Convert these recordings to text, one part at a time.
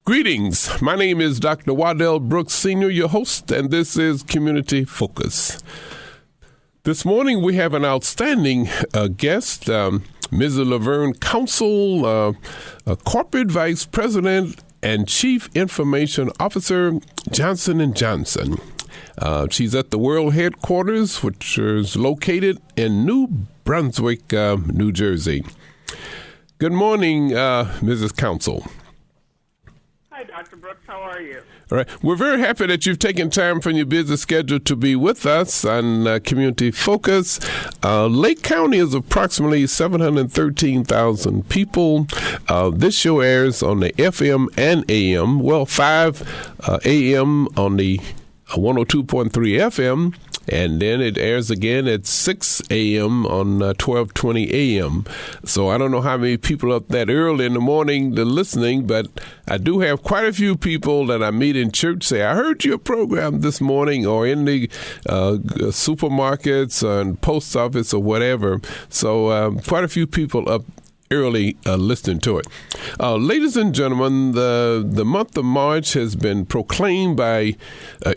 Greetings. My name is Dr. Waddell Brooks, Sr., your host, and this is Community Focus. This morning we have an outstanding guest, Ms. Lavern Council, Corporate Vice President and Chief Information Officer, Johnson & Johnson. She's at the world headquarters, which is located in New Brunswick, New Jersey. Good morning, Mrs. Council. Hi, Dr. Brooks. How are you? All right. We're very happy that you've taken time from your busy schedule to be with us on Community Focus. Lake County is approximately 713,000 people. This show airs on the FM and AM. Well, 5 AM on the 102.3 FM, and then it airs again at 6 a.m. on 1220 a.m. So I don't know how many people up that early in the morning to listening, but I do have quite a few people that I meet in church say, I heard your program this morning, or in the supermarkets and post office or whatever. So quite a few people up early listening to it. Ladies and gentlemen, the month of March has been proclaimed by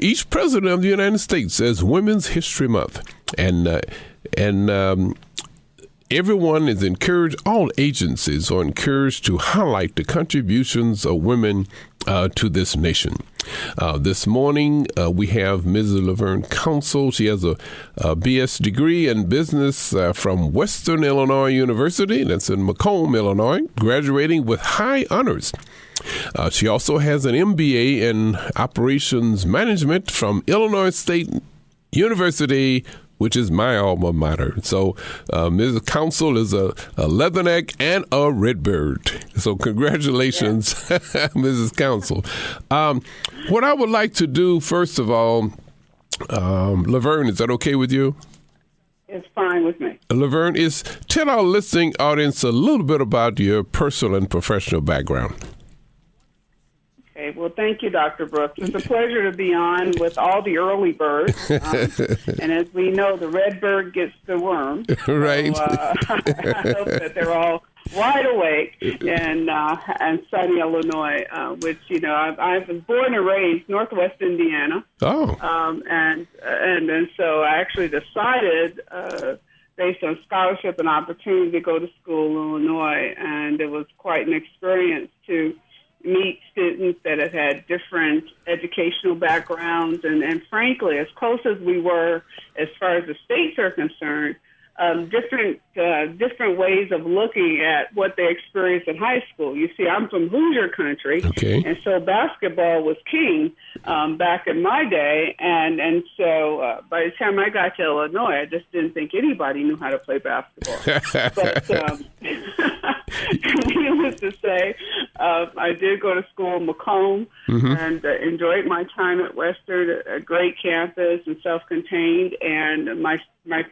each president of the United States as Women's History Month. And everyone is encouraged, all agencies are encouraged to highlight the contributions of women to this nation. This morning, we have Mrs. Lavern Council. She has a BS degree in business from Western Illinois University, that's in Macomb, Illinois, graduating with high honors. She also has an MBA in operations management from Illinois State University, which is my alma mater. So Mrs. Council is a leatherneck and a redbird. So congratulations, Mrs. Council. What I would like to do, first of all, Lavern, is that okay with you? It's fine with me. Lavern, is tell our listening audience a little bit about your personal and professional background. Okay, well, thank you, Dr. Brooks. It's a pleasure to be on with all the early birds. And as we know, the red bird gets the worm. Right. So, I hope that they're all wide awake in sunny Illinois, which, you know, I was born and raised Northwest Indiana. Oh. And so I actually decided, based on scholarship and opportunity, to go to school in Illinois. And it was quite an experience to meet students that have had different educational backgrounds, and frankly, as close as we were as far as the states are concerned, different ways of looking at what they experienced in high school. You see, I'm from Hoosier country, okay, and so basketball was king back in my day, and so by the time I got to Illinois, I just didn't think anybody knew how to play basketball. But needless to say, I did go to school in Macomb, and enjoyed my time at Western, a great campus and self-contained, and my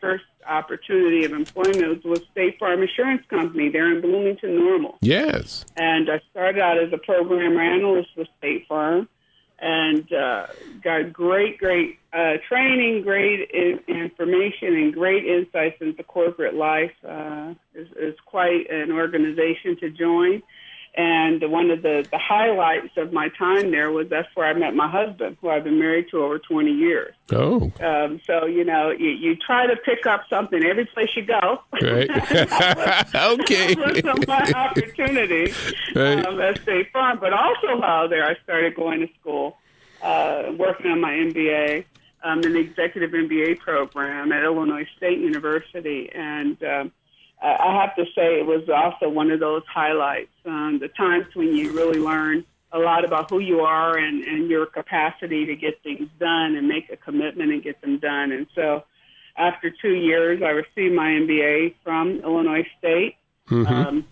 first opportunity of employment was State Farm Insurance Company there in Bloomington Normal. Yes. And I started out as a program analyst with State Farm, and got great training, great information, and great insights into corporate life. It's quite an organization to join. And one of the highlights of my time there was that's where I met my husband, who I've been married to over 20 years. Oh. So, you know, you try to pick up something every place you go. Right. Okay. That was my opportunity at State Farm. But also while there, I started going to school, working on my MBA, an executive MBA program at Illinois State University. And I have to say it was also one of those highlights, the times when you really learn a lot about who you are and your capacity to get things done and make a commitment and get them done. And so after 2 years, I received my MBA from Illinois State. And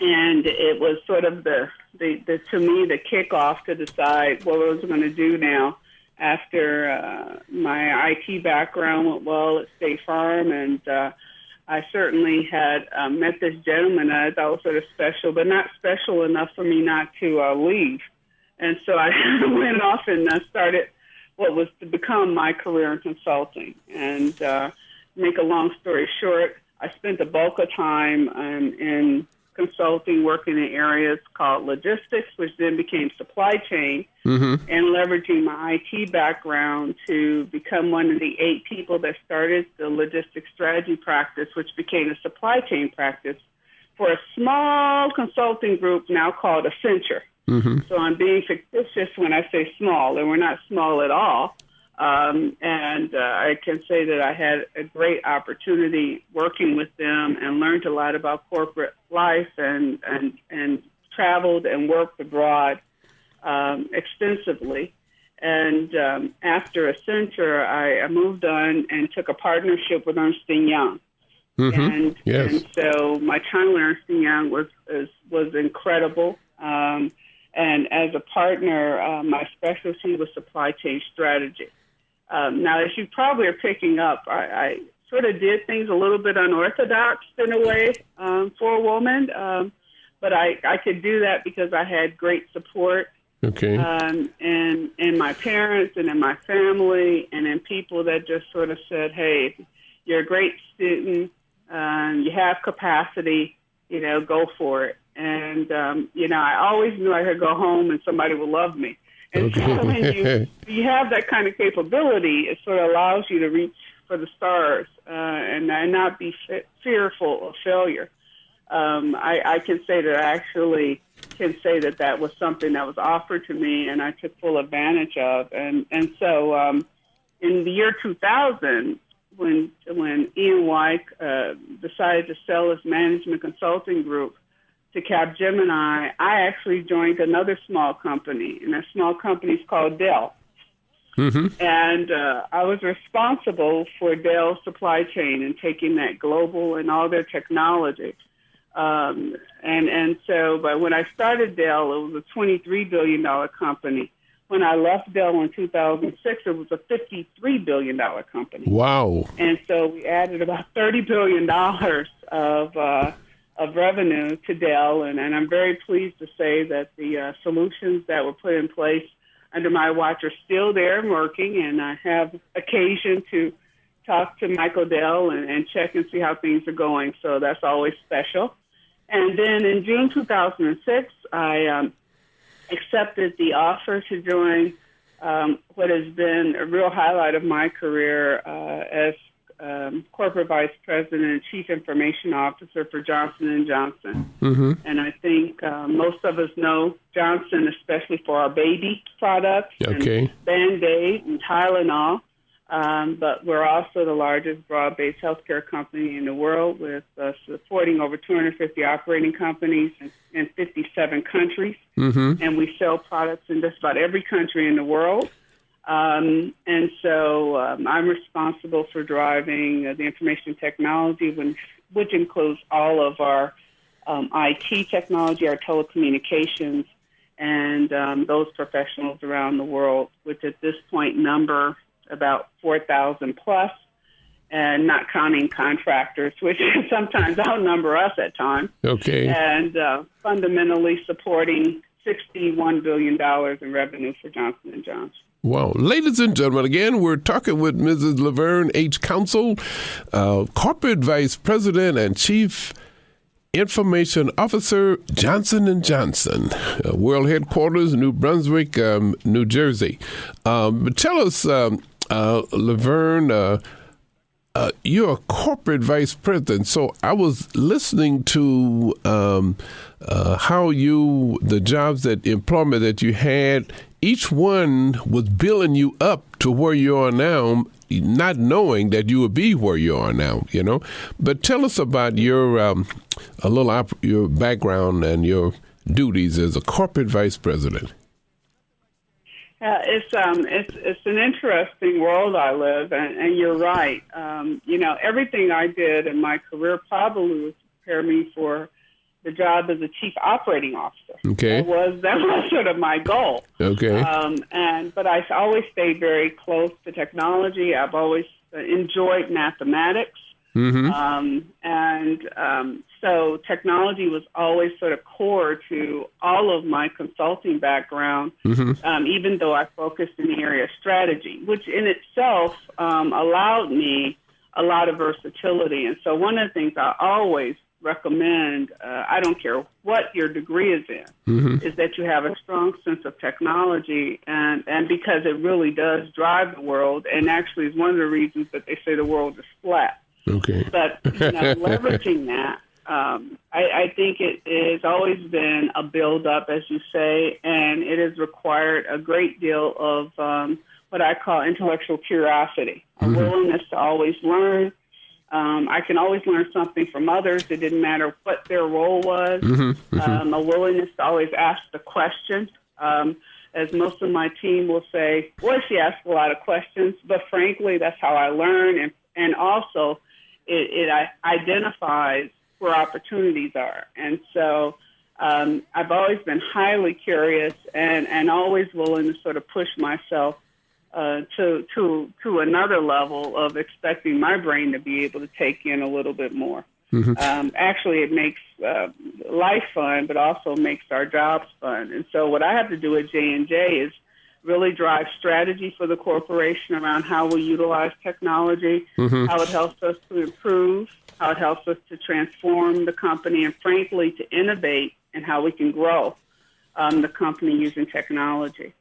it was sort of the to me, the kickoff to decide what I was going to do now after my IT background went well at State Farm, and I certainly had met this gentleman that I thought was sort of special, but not special enough for me not to leave. And so I went off and started what was to become my career in consulting. And make a long story short, I spent the bulk of time in consulting, working in areas called logistics, which then became supply chain, Mm-hmm. and leveraging my IT background to become one of the 8 people that started the logistics strategy practice, which became a supply chain practice for a small consulting group now called Accenture. Mm-hmm. So I'm being fictitious when I say small, and we're not small at all. I can say that I had a great opportunity working with them and learned a lot about corporate life and traveled and worked abroad extensively. And after Accenture, I moved on and took a partnership with Ernst & Young. Mm-hmm. And so my time with Ernst & Young was incredible. And as a partner, my specialty was supply chain strategy. Now, as you probably are picking up, I sort of did things a little bit unorthodox in a way for a woman, but I could do that because I had great support. Okay. And in my parents and in my family and in people that just sort of said, hey, you're a great student, you have capacity, go for it. And, I always knew I could go home and somebody would love me. And Okay. so when you have that kind of capability, it sort of allows you to reach for the stars and not be fearful of failure. I can say that I actually can say that was something that was offered to me and I took full advantage of. And so in the year 2000, when Ian Wyke decided to sell his management consulting group to Capgemini, I actually joined another small company, and that small company is called Dell. Mm-hmm. And I was responsible for Dell's supply chain and taking that global and all their technology. But when I started Dell, it was a $23 billion company. When I left Dell in 2006, it was a $53 billion company. Wow. And so we added about $30 billion of revenue to Dell, and I'm very pleased to say that the solutions that were put in place under my watch are still there and working, and I have occasion to talk to Michael Dell and check and see how things are going, so that's always special. And then in June 2006, I accepted the offer to join what has been a real highlight of my career as Corporate Vice President and Chief Information Officer for Johnson & Johnson. Mm-hmm. And I think most of us know Johnson, especially for our baby products, Okay. and Band-Aid and Tylenol. But we're also the largest broad-based healthcare company in the world with supporting over 250 operating companies in 57 countries. Mm-hmm. And we sell products in just about every country in the world. And so I'm responsible for driving the information technology, which includes all of our IT technology, our telecommunications, and those professionals around the world, which at this point number about 4,000 plus, and not counting contractors, which sometimes outnumber us at times. Okay. And fundamentally supporting $61 billion in revenue for Johnson & Johnson. Wow. Ladies and gentlemen, again, we're talking with Mrs. Lavern H. Council, Corporate Vice President and Chief Information Officer, Johnson & Johnson, World Headquarters, New Brunswick, New Jersey. But tell us, Lavern, you're a corporate vice president. So I was listening to how the jobs employment that you had, each one was building you up to where you are now, not knowing that you would be where you are now, But tell us about your your background and your duties as a corporate vice president. It's an interesting world I live in, and you're right. Everything I did in my career probably was prepare me for the job as a chief operating officer. Okay. That was sort of my goal. Okay. But I always stayed very close to technology. I've always enjoyed mathematics. Mm-hmm. So technology was always sort of core to all of my consulting background, Mm-hmm. Even though I focused in the area of strategy, which in itself allowed me a lot of versatility. And so one of the things I always recommend, I don't care what your degree is in, is that you have a strong sense of technology, and because it really does drive the world, and actually is one of the reasons that they say the world is flat. Okay. But leveraging that, I think it has always been a build-up, as you say, and it has required a great deal of what I call intellectual curiosity, a willingness to always learn. I can always learn something from others. It didn't matter what their role was. A willingness to always ask the question. As most of my team will say, boy, she asks a lot of questions, but frankly, that's how I learn. And also, it identifies where opportunities are. And so I've always been highly curious and always willing to sort of push myself to another level of expecting my brain to be able to take in a little bit more. Actually, it makes life fun, but also makes our jobs fun. And so what I have to do at J&J is really drive strategy for the corporation around how we utilize technology, how it helps us to improve, how it helps us to transform the company, and frankly, to innovate and how we can grow the company using technology.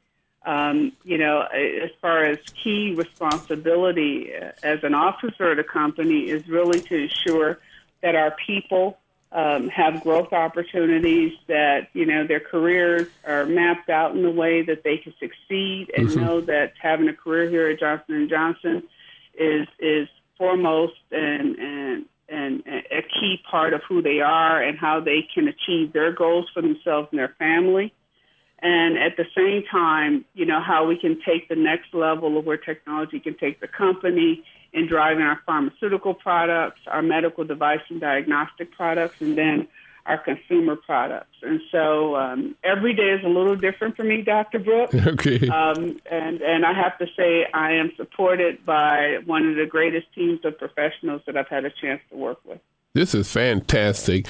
As far as key responsibility as an officer of the company is really to ensure that our people have growth opportunities, that, their careers are mapped out in a way that they can succeed, and know that having a career here at Johnson & Johnson is foremost and a key part of who they are and how they can achieve their goals for themselves and their family. And at the same time, how we can take the next level of where technology can take the company in driving our pharmaceutical products, our medical device and diagnostic products, and then our consumer products. And so every day is a little different for me, Dr. Brooks. Okay. And I have to say I am supported by one of the greatest teams of professionals that I've had a chance to work with. This is fantastic.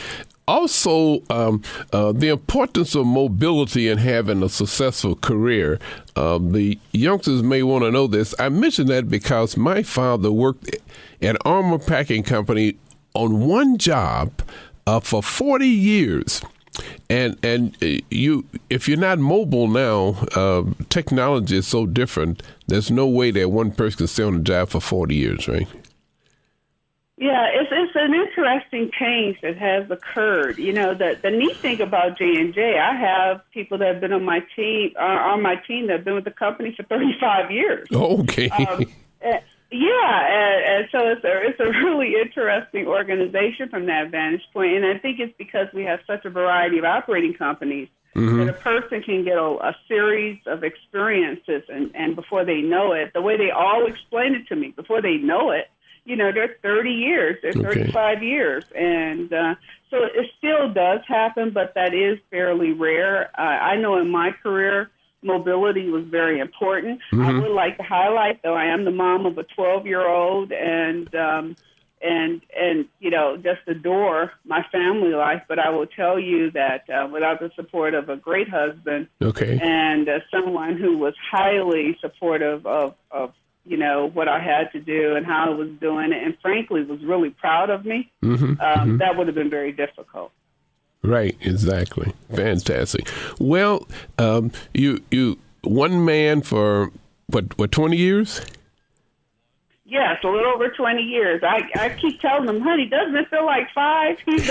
Also, the importance of mobility in having a successful career. The youngsters may want to know this. I mention that because my father worked at an armor packing company on one job for 40 years. And if you're not mobile now, technology is so different. There's no way that one person can stay on the job for 40 years, right? Yeah, it's an interesting change that has occurred. The neat thing about J&J, I have people that have been on my team that have been with the company for 35 years. Okay. And so it's a really interesting organization from that vantage point. And I think it's because we have such a variety of operating companies that a person can get a series of experiences, and before they know it, the way they all explain it to me, before they know it, they're 30 years, they're 35 years. And so it still does happen, but that is fairly rare. I know in my career, mobility was very important. I would like to highlight, though, I am the mom of a 12-year-old and just adore my family life. But I will tell you that without the support of a great husband and someone who was highly supportive of what I had to do and how I was doing it, and frankly was really proud of me, that would have been very difficult. Right, exactly. Fantastic. Well, you one man for what 20 years? Yes, a little over 20 years. I keep telling him, honey, doesn't it feel like 5? He's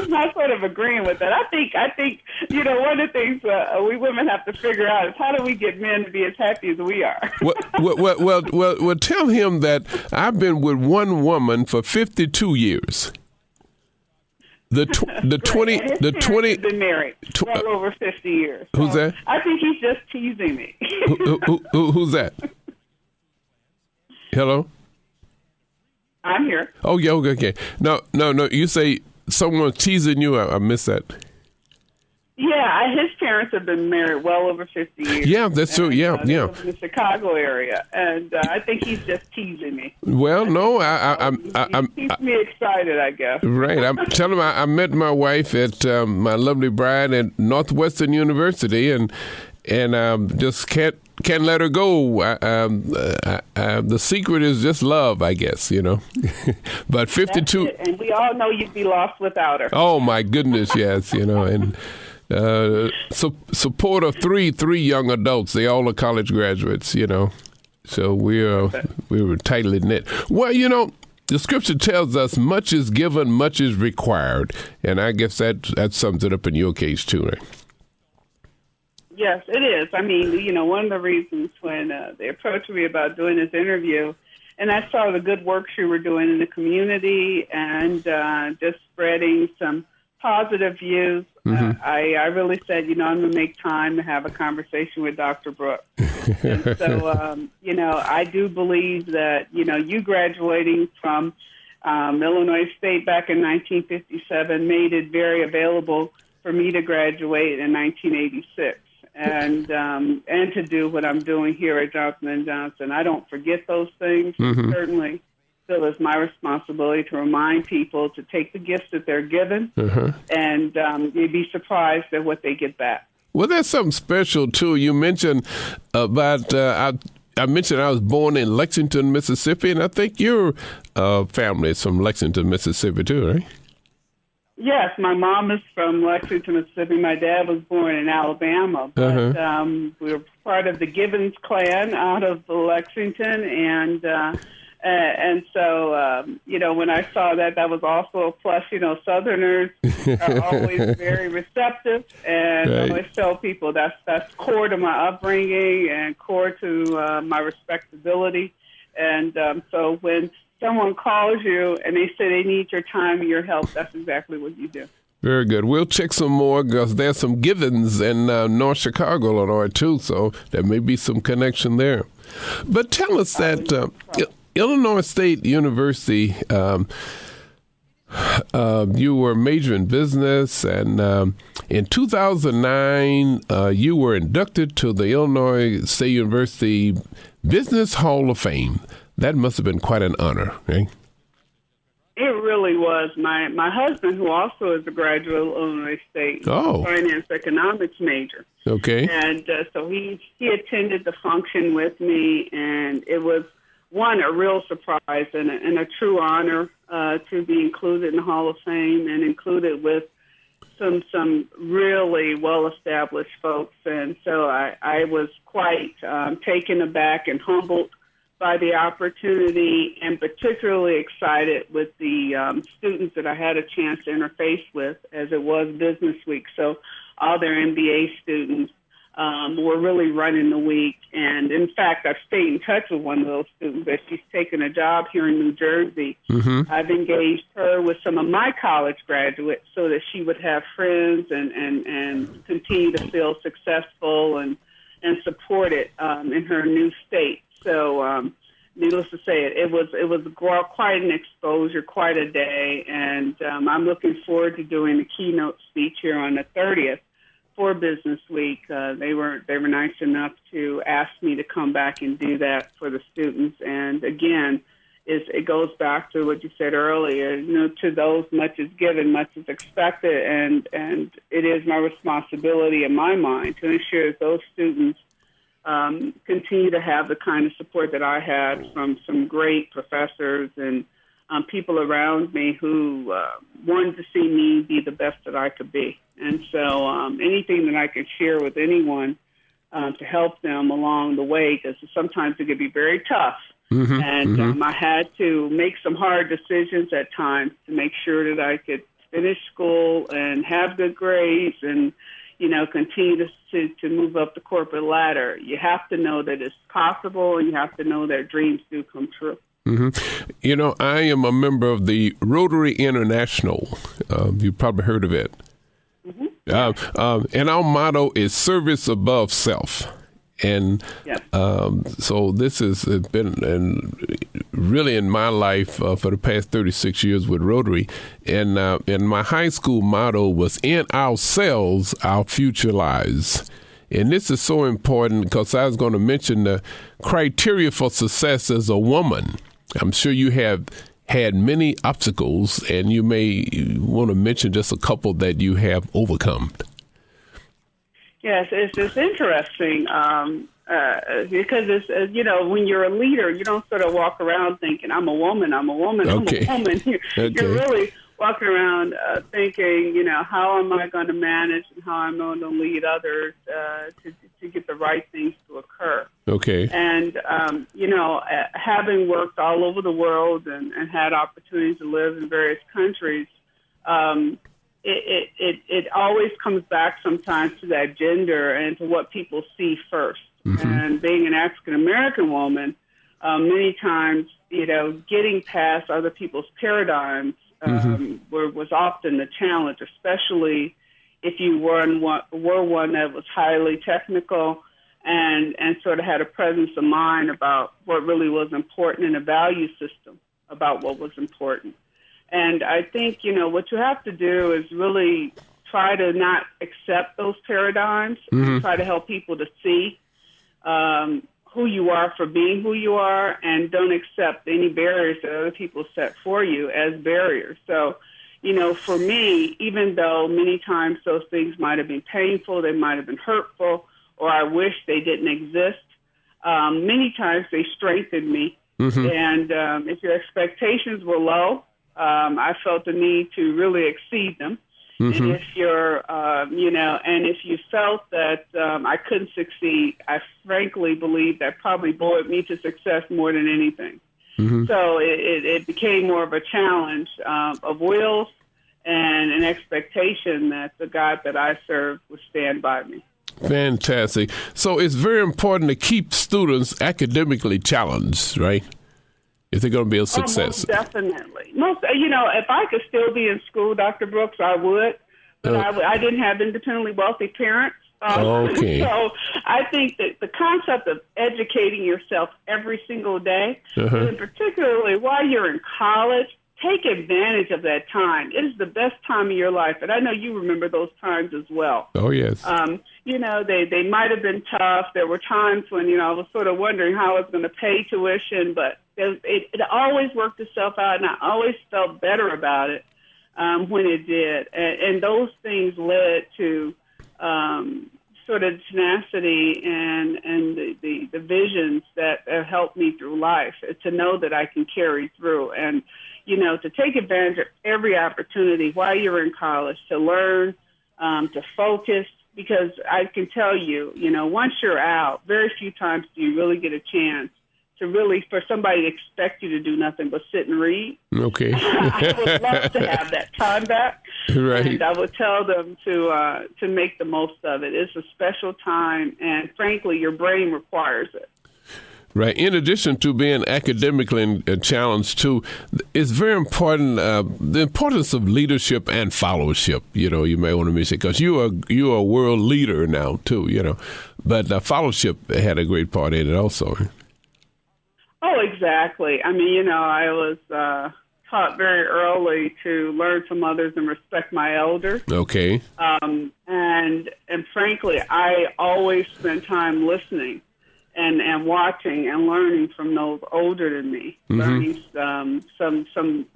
not sort of agreeing with that. I think one of the things we women have to figure out is how do we get men to be as happy as we are. Well, tell him that I've been with one woman for 52 years. The 20 been married well over 50 years. So who's that? I think he's just teasing me. Who's that? Hello? I'm here. Oh, yeah, okay. No. You say someone's teasing you. I missed that. Yeah, his parents have been married well over 50 years. Yeah, that's true. Yeah. They live in the Chicago area, and I think he's just teasing me. Well, no, he keeps me excited, I guess. Right. I'm telling him I met my wife at my lovely bride at Northwestern University, and just can't can't let her go. The secret is just love, I guess, But 52. And we all know you'd be lost without her. Oh, my goodness, yes, and support of three young adults. They all are college graduates, So we were tightly knit. Well, the scripture tells us much is given, much is required. And I guess that sums it up in your case, too, right? Yes, it is. I mean, one of the reasons when they approached me about doing this interview, and I saw the good work you were doing in the community and just spreading some positive views, I really said, I'm going to make time to have a conversation with Dr. Brooks. And so, I do believe that, you graduating from Illinois State back in 1957 made it very available for me to graduate in 1986. And to do what I'm doing here at Johnson & Johnson. I don't forget those things. Certainly feel it's my responsibility to remind people to take the gifts that they're given, and you'd be surprised at what they get back. Well, that's something special, too. You mentioned about, I mentioned I was born in Lexington, Mississippi, and I think your family is from Lexington, Mississippi, too, right? Yes, my mom is from Lexington, Mississippi. My dad was born in Alabama, but we were part of the Gibbons clan out of Lexington, and so when I saw that was also a plus. Southerners are always very receptive, and I always tell people that's core to my upbringing and core to my respectability, and so when someone calls you and they say they need your time and your help, that's exactly what you do. Very good. We'll check some more because there's some Givens in North Chicago, Illinois, too, so there may be some connection there. But tell us that Illinois State University, you were majoring in business, and in 2009, you were inducted to the Illinois State University Business Hall of Fame. That must have been quite an honor, right? It really was. My husband, who also is a graduate of Illinois State, finance economics major. Okay. And so he attended the function with me, and it was, a real surprise and a true honor to be included in the Hall of Fame and included with some really well-established folks. And so I was quite taken aback and humbled by the opportunity, and particularly excited with the students that I had a chance to interface with, as it was Business Week. So all their MBA students were really running the week. And in fact, I've stayed in touch with one of those students as she's taken a job here in New Jersey. I've engaged her with some of my college graduates so that she would have friends and continue to feel successful and supported in her new state. So, needless to say, it was quite an exposure, quite a day, and I'm looking forward to doing the keynote speech here on the 30th for Business Week. They were nice enough to ask me to come back and do that for the students. And again, it goes back to what you said earlier. To those much is given, much is expected, and it is my responsibility in my mind to ensure that those students continue to have the kind of support that I had from some great professors and people around me who wanted to see me be the best that I could be. And so anything that I could share with anyone to help them along the way, because sometimes it could be very tough. I had to make some hard decisions at times to make sure that I could finish school and have good grades and continue to move up the corporate ladder. You have to know that it's possible, and you have to know that dreams do come true. I am a member of the Rotary International. You've probably heard of it. And our motto is service above self. And so this has been really in my life for the past 36 years with Rotary. And my high school motto was, in ourselves, our future lies. And this is so important because I was going to mention the criteria for success as a woman. I'm sure you have had many obstacles, and you may want to mention just a couple that you have overcome. Yes, it's interesting. because it's, when you're a leader, you don't sort of walk around thinking, I'm a woman, I'm a woman, Okay. I'm a woman. You're really walking around thinking, how am I going to manage and how I'm going to lead others to get the right things to occur. Okay. And, having worked all over the world and had opportunities to live in various countries, it always comes back sometimes to that gender and to what people see first. Mm-hmm. And being an African-American woman, many times, getting past other people's paradigms was often the challenge, especially if you were one that was highly technical and sort of had a presence of mind about what really was important in a value system, about what was important. And I think, what you have to do is really try to not accept those paradigms, and try to help people to see who you are for being who you are, and don't accept any barriers that other people set for you as barriers. So, for me, even though many times those things might have been painful, they might have been hurtful, or I wish they didn't exist, many times they strengthened me. And if your expectations were low, I felt the need to really exceed them. And if you're, and if you felt that I couldn't succeed, I frankly believe that probably buoyed me to success more than anything. So it became more of a challenge of wills and an expectation that the God that I serve would stand by me. Fantastic. So it's very important to keep students academically challenged, right? If they're going to be a success. Most definitely. If I could still be in school, Dr. Brooks, I would. But I didn't have independently wealthy parents. Okay. So I think that the concept of educating yourself every single day, and particularly while you're in college, take advantage of that time. It is the best time of your life. And I know you remember those times as well. Oh, yes. They might have been tough. There were times when, I was sort of wondering how I was going to pay tuition, but it always worked itself out, and I always felt better about it when it did. And those things led to sort of tenacity and the visions that have helped me through life, to know that I can carry through. And, to take advantage of every opportunity while you're in college, to learn, to focus, because I can tell you, once you're out, very few times do you really get a chance to really, for somebody to expect you to do nothing but sit and read. Okay. I would love to have that time back. Right. And I would tell them to make the most of it. It's a special time, and frankly, your brain requires it. Right. In addition to being academically challenged, too, it's very important, the importance of leadership and followership. You may want to mention, because you are a world leader now, too, But followership had a great part in it also. Oh, exactly. I mean, I was taught very early to learn from others and respect my elders. Okay. And frankly, I always spent time listening and watching and learning from those older than me, learning sometimes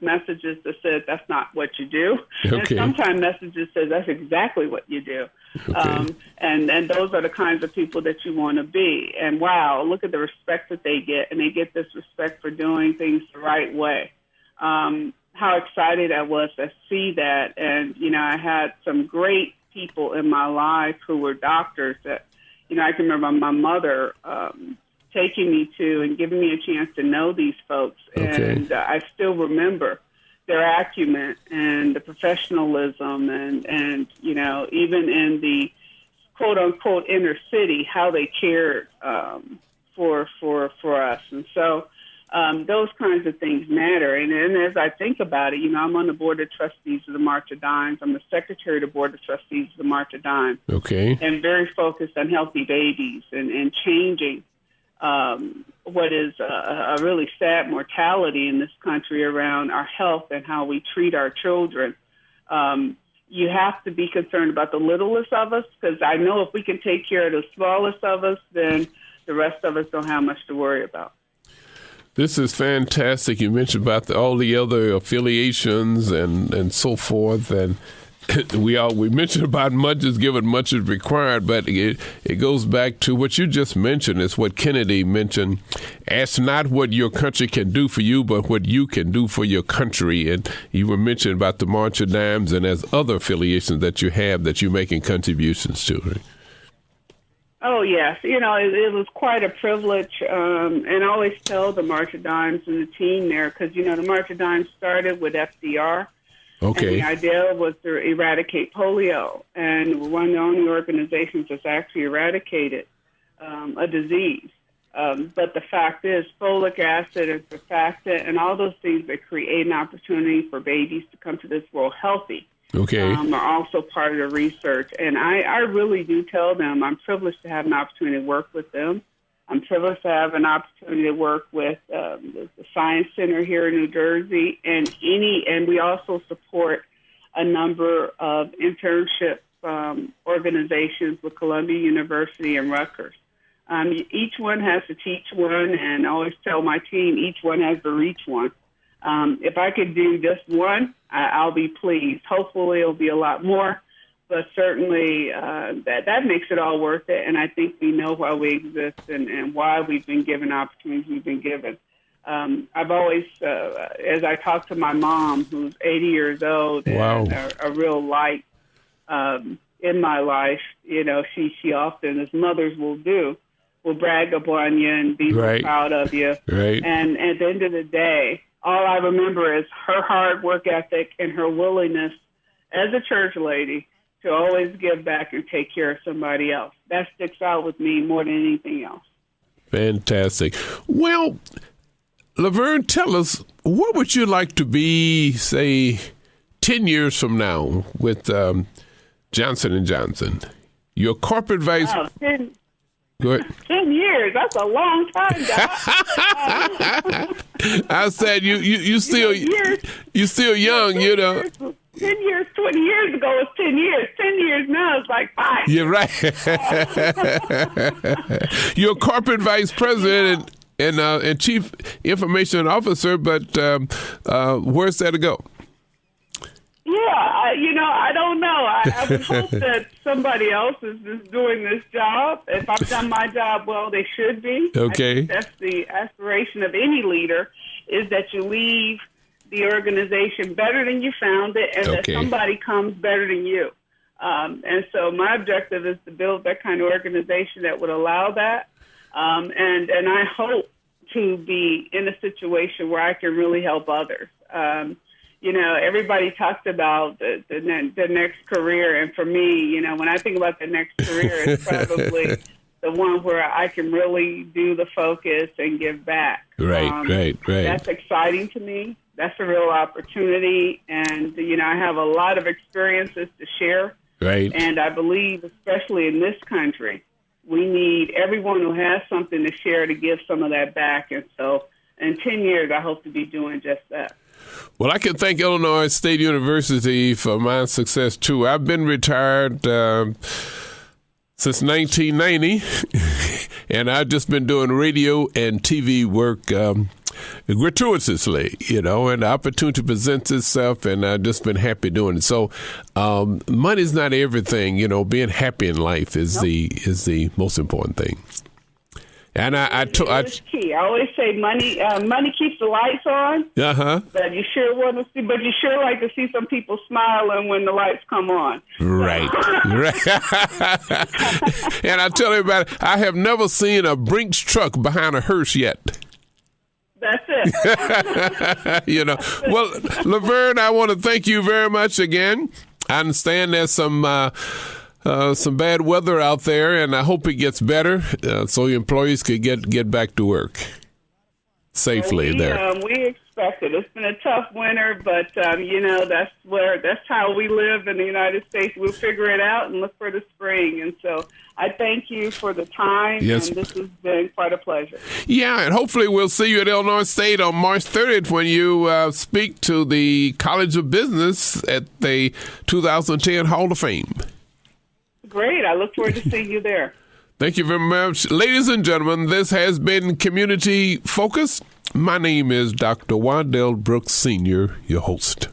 messages that said that's not what you do, and sometimes messages said that's exactly what you do. Okay. And those are the kinds of people that you want to be. And wow, look at the respect that they get, and they get this respect for doing things the right way. How excited I was to see that. And, I had some great people in my life who were doctors that, I can remember my mother taking me to and giving me a chance to know these folks. Okay. And I still remember their acumen and the professionalism and even in the quote-unquote inner city, how they cared for us. And so those kinds of things matter. And as I think about it, I'm on the board of trustees of the March of Dimes. I'm the secretary of the board of trustees of the March of Dimes. Okay. And very focused on healthy babies and changing what is a really sad mortality in this country around our health and how we treat our children. You have to be concerned about the littlest of us, because I know if we can take care of the smallest of us, then the rest of us don't have much to worry about. This is fantastic. You mentioned about all the other affiliations and so forth, and we mentioned about much is given, much is required, but it goes back to what you just mentioned. It's what Kennedy mentioned. Ask not what your country can do for you, but what you can do for your country. And you were mentioning about the March of Dimes, and there's other affiliations that you have that you're making contributions to. Right? Oh, yes. It was quite a privilege. And I always tell the March of Dimes and the team there, because, the March of Dimes started with FDR. Okay. And the idea was to eradicate polio. And we're one of the only organizations that's actually eradicated a disease. But the fact is, folic acid and surfactant and all those things that create an opportunity for babies to come to this world healthy. Okay. Are also part of the research. And I really do tell them I'm privileged to have an opportunity to work with them. I'm privileged to have an opportunity to work with the Science Center here in New Jersey, and we also support a number of internship organizations with Columbia University and Rutgers. Each one has to teach one, and I always tell my team each one has to reach one. If I could do just one, I'll be pleased. Hopefully it'll be a lot more, but certainly that makes it all worth it, and I think we know why we exist and why we've been given opportunities we've been given. I've always, as I talk to my mom, who's 80 years old, wow. and a real light in my life, she often, as mothers will do, will brag upon you and be right. proud of you. Right. And at the end of the day, all I remember is her hard work ethic and her willingness as a church lady to always give back and take care of somebody else. That sticks out with me more than anything else. Fantastic. Well, Lavern, tell us, what would you like to be, say, 10 years from now with Johnson & Johnson? Your corporate vice... Wow, Go ahead. 10 years. That's a long time, Doc. I said you still young, 10 years, 20 years ago was 10 years. 10 years now is like 5. You're right. You're corporate vice president and chief information officer, but where's that to go? Yeah, I don't know. I would hope that somebody else is doing this job. If I've done my job well, they should be. Okay. I think that's the aspiration of any leader, is that you leave the organization better than you found it, and that somebody comes better than you. And so my objective is to build that kind of organization that would allow that. And I hope to be in a situation where I can really help others. Everybody talks about the next career. And for me, when I think about the next career, it's probably the one where I can really do the focus and give back. Right. That's exciting to me. That's a real opportunity. And, I have a lot of experiences to share. Right. And I believe, especially in this country, we need everyone who has something to share to give some of that back. And so in 10 years, I hope to be doing just that. Well, I can thank Illinois State University for my success, too. I've been retired since 1990, and I've just been doing radio and TV work gratuitously, and the opportunity presents itself, and I've just been happy doing it. So money's not everything. Being happy in life is the most important thing. And it's key. I always say money keeps the lights on. But you sure want to see. But you sure like to see some people smiling when the lights come on. Right. And I tell everybody, I have never seen a Brinks truck behind a hearse yet. That's it. Well, Lavern, I want to thank you very much again. I understand there's some bad weather out there, and I hope it gets better so your employees could get back to work safely there. We expect it. It's been a tough winter, but that's how we live in the United States. We'll figure it out and look for the spring. And so I thank you for the time. Yes. And this has been quite a pleasure. Yeah, and hopefully we'll see you at Illinois State on March 30th when you speak to the College of Business at the 2010 Hall of Fame. Great. I look forward to seeing you there. Thank you very much. Ladies and gentlemen, this has been Community Focus. My name is Dr. Waddell Brooks, Sr., your host.